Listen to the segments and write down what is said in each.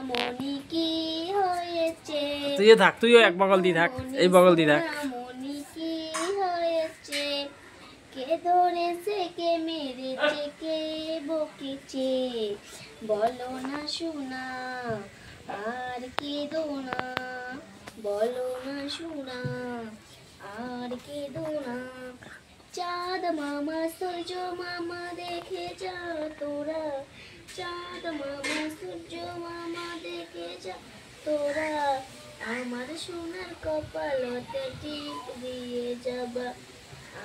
মনি কি হয়েছে, তুইও থাক, তুইও এক বগল দিয়ে থাক, এই বগল দিয়ে থাক। মনি কি হয়েছে, কে ধরেছে কে মেরেছে কে বকেছে, বলো না শোনা আর কেঁদো না, বলো না শোনা আর কেঁদো না। চাঁদ মামা সূর্য মামা দেখে যা তোরা, চাঁদ মামা সূর্য মামা দেখে যা তোরা, আমার সোনার কপালতে টিপ দিয়ে যাবা,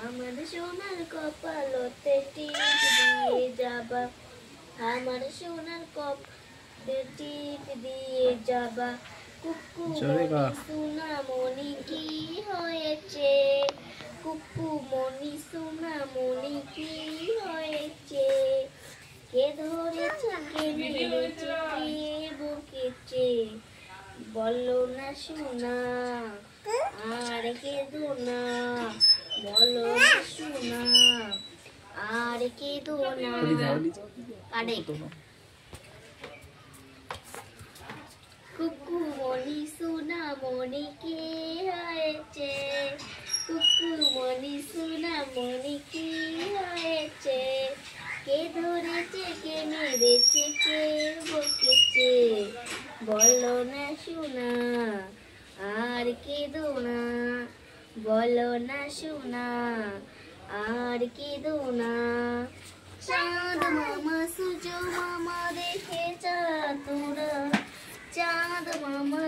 আমার সোনার কপালতে টিপ দিয়ে যাবা, আমার সোনার কপালে টিপ দিয়ে যাবা। কুকু মনি সোনা মনি কি হয়েছে, কুকু মনি সোনা মনি কি হয়েছে, কে ধরেছে কে মেরেছে কে বকেছে, বলো না শোনা আর কেঁদো না, বলো না শোনা আর কেঁদো না। কুকু মনি সোনা মনি কি হয়েছে, কুকু মনি সোনা মনি কি হয়েছে, কে ধরেছে কে মেরেছে কে বকেছে, বলো না শোনা আর কেঁদো না, বলো না শোনা আর কেঁদো না। চাঁদ মামা সূর্য মামা দেখে যা তোরা, চাঁদ মামা